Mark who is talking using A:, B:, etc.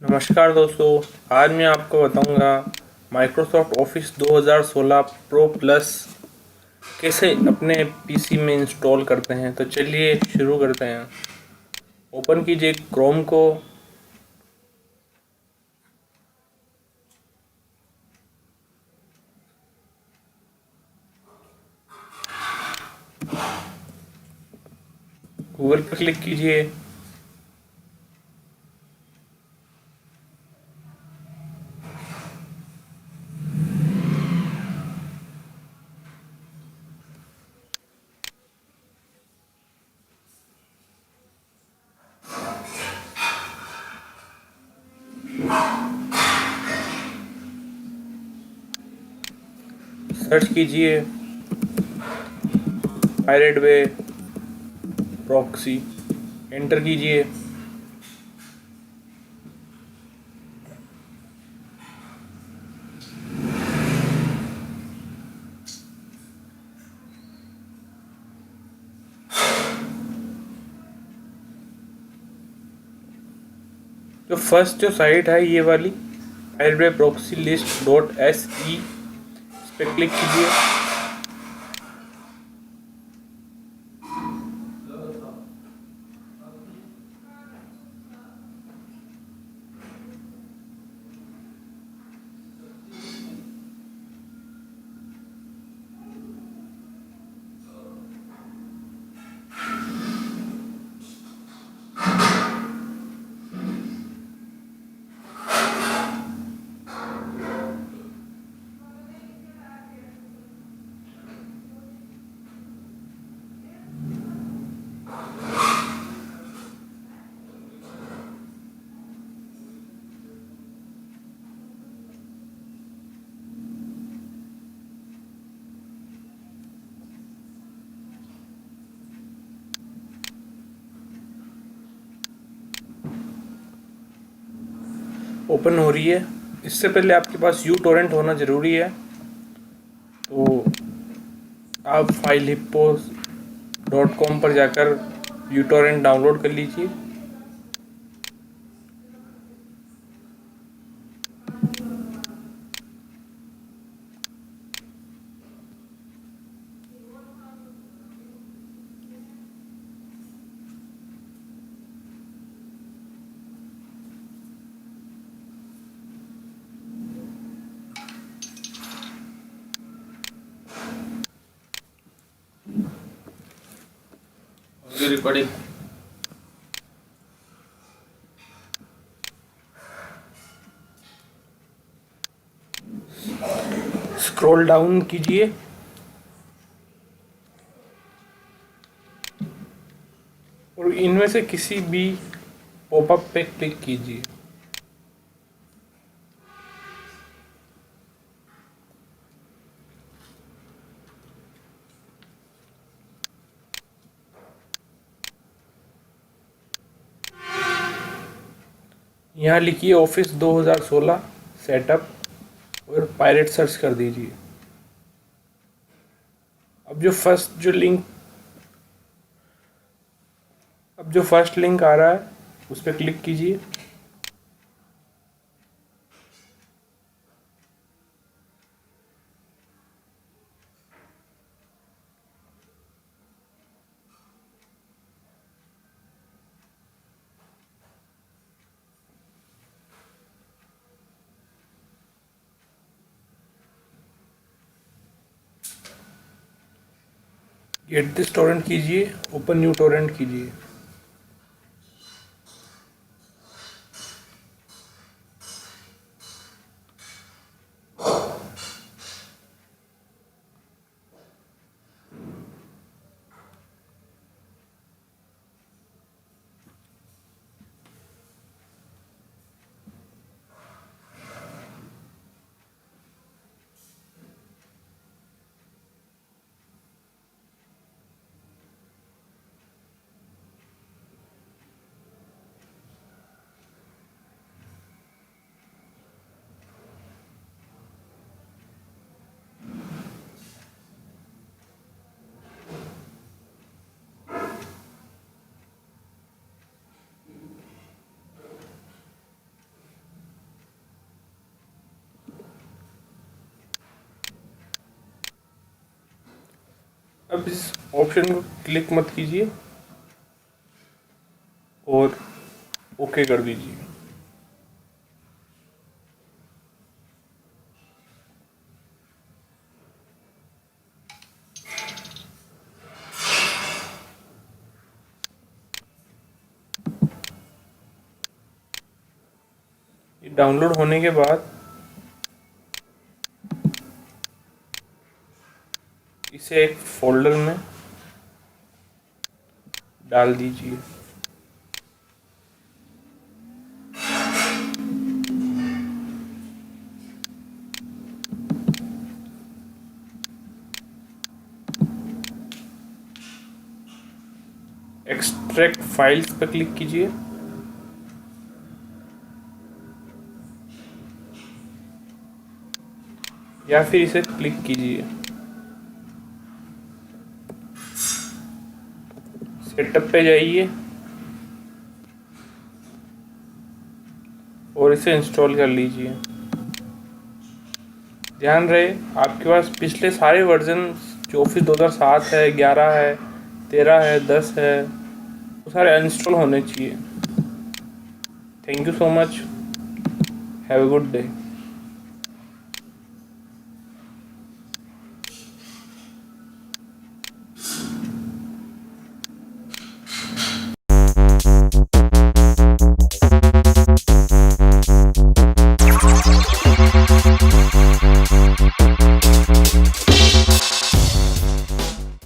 A: नमस्कार दोस्तों। आज मैं आपको बताऊंगा माइक्रोसॉफ्ट ऑफिस 2016 प्रो प्लस कैसे अपने पीसी में इंस्टॉल करते हैं। तो चलिए शुरू करते हैं। ओपन कीजिए क्रोम को। गूगल पर क्लिक कीजिए। सर्च कीजिए पायरेट वे प्रॉक्सी। एंटर कीजिए। जो साइट है ये वाली Pirate Bay proxy list dot S E, इस पर क्लिक कीजिए। ओपन हो रही है। इससे पहले आपके पास यू टोरेंट होना ज़रूरी है। तो आप फाइल हिप्पो .com पर जाकर यू टोरेंट डाउनलोड कर लीजिए। रिकॉर्डिंग स्क्रॉल डाउन कीजिए और इनमें से किसी भी पॉपअप पे क्लिक कीजिए। यहाँ लिखिए ऑफिस 2016 सेटअप और पायरेट सर्च कर दीजिए। अब जो फर्स्ट लिंक आ रहा है उस पर क्लिक कीजिए। गेट दिस टोरेंट कीजिए। ओपन न्यू टोरेंट कीजिए। अब इस ऑप्शन को क्लिक मत कीजिए और ओके कर दीजिए। ये डाउनलोड होने के बाद इसे एक फोल्डर में डाल दीजिए। एक्सट्रैक्ट फाइल्स पर क्लिक कीजिए। या फिर इसे क्लिक कीजिए। सेटअप पे जाइए और इसे इंस्टॉल कर लीजिए। ध्यान रहे आपके पास पिछले सारे वर्जन जो ऑफिस 2007 है, 11 है, 13 है, 10 है, वो सारे इंस्टॉल होने चाहिए। Thank you so much. Have a good day.